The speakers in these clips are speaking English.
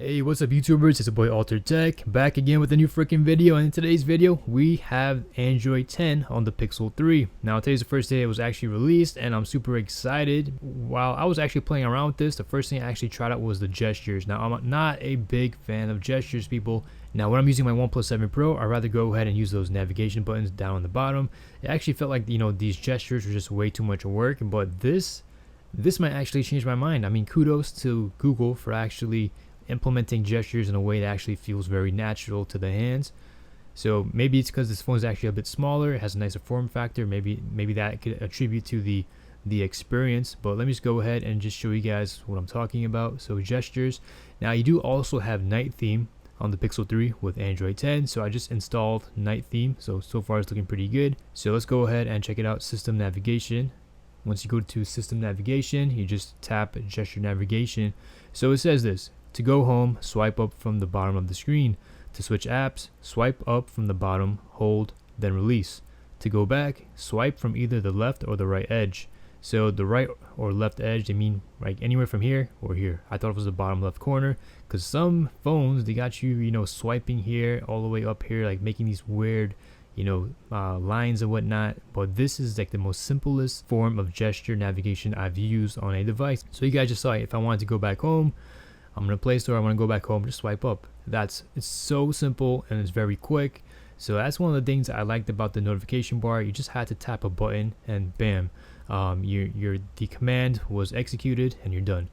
Hey, what's up YouTubers, it's your boy Altered Tech, back again with a new freaking video, and in today's video, we have Android 10 on the Pixel 3. Now today's the first day it was actually released, and I'm super excited. While I was actually playing around with this, the first thing I actually tried out was the gestures. Now I'm not a big fan of gestures, people. Now when I'm using my OnePlus 7 Pro, I'd rather go ahead and use those navigation buttons down on the bottom. It actually felt like, these gestures were just way too much work, but this might actually change my mind. I mean, kudos to Google for actually implementing gestures in a way that actually feels very natural to the hands. So maybe it's because this phone is actually a bit smaller, it has a nicer form factor. Maybe that could attribute to the experience. But let me just go ahead and just show you guys what I'm talking about. So gestures. Now you do also have night theme on the Pixel 3 with Android 10. So I just installed night theme. So far it's looking pretty good. So let's go ahead and check it out. System navigation. Once you go to system navigation, you just tap gesture navigation. So it says this: to go home, swipe up from the bottom of the screen. To switch apps, swipe up from the bottom, hold, then release. To go back, swipe from either the left or the right edge. So the right or left edge, they mean like anywhere from here or here. I thought it was the bottom left corner, because some phones, they got you, swiping here all the way up here, like making these weird lines and whatnot. But this is like the most simplest form of gesture navigation I've used on a device. So you guys just saw it. If I wanted to go back home, I'm in a Play Store, I want to go back home, just swipe up. It's so simple and it's very quick. So that's one of the things I liked about the notification bar. You just had to tap a button and bam, the command was executed and you're done.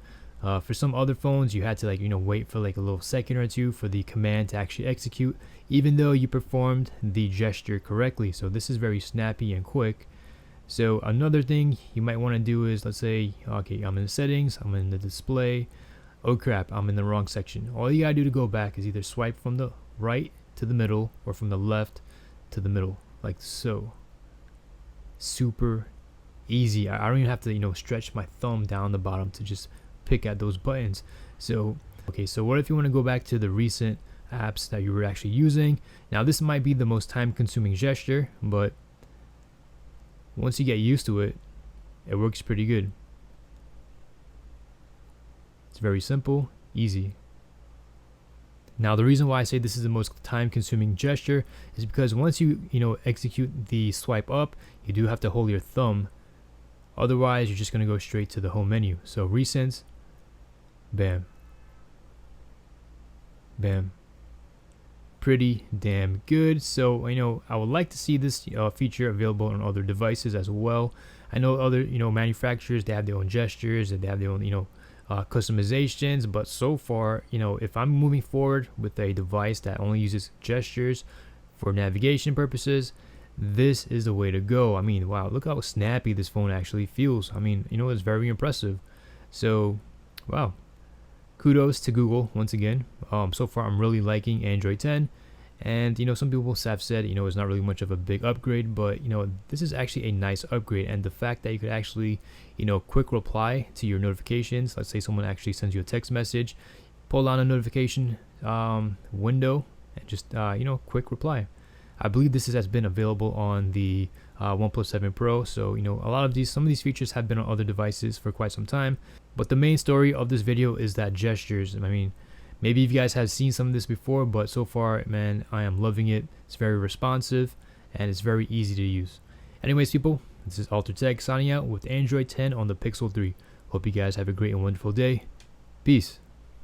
For some other phones, you had to wait for like a little second or two for the command to actually execute, even though you performed the gesture correctly. So this is very snappy and quick. So another thing you might want to do is, let's say, okay, I'm in the settings, I'm in the display. Oh crap, I'm in the wrong section. All you gotta do to go back is either swipe from the right to the middle or from the left to the middle, like so. Super easy. I don't even have to stretch my thumb down the bottom to just pick at those buttons. So okay, so what if you want to go back to the recent apps that you were actually using? Now this might be the most time consuming gesture, but once you get used to it, it works pretty good. It's very simple, easy. Now the reason why I say this is the most time consuming gesture is because once you execute the swipe up, you do have to hold your thumb. Otherwise you're just going to go straight to the home menu. So recent, bam, bam, pretty damn good. So I would like to see this feature available on other devices as well. I know other manufacturers, they have their own gestures and they have their own customizations, but so far, if I'm moving forward with a device that only uses gestures for navigation purposes, this is the way to go. I mean, wow, look how snappy this phone actually feels. I mean, it's very impressive. So wow, kudos to Google once again. So far I'm really liking Android 10. And some people have said it's not really much of a big upgrade, but this is actually a nice upgrade. And the fact that you could actually quick reply to your notifications, let's say someone actually sends you a text message, pull down a notification window and just quick reply. I believe this has been available on the OnePlus 7 Pro. So some of these features have been on other devices for quite some time, but the main story of this video is that gestures. I mean, maybe you guys have seen some of this before, but so far, man, I am loving it. It's very responsive and it's very easy to use. Anyways, people, this is Altered Tech signing out with Android 10 on the Pixel 3. Hope you guys have a great and wonderful day. Peace.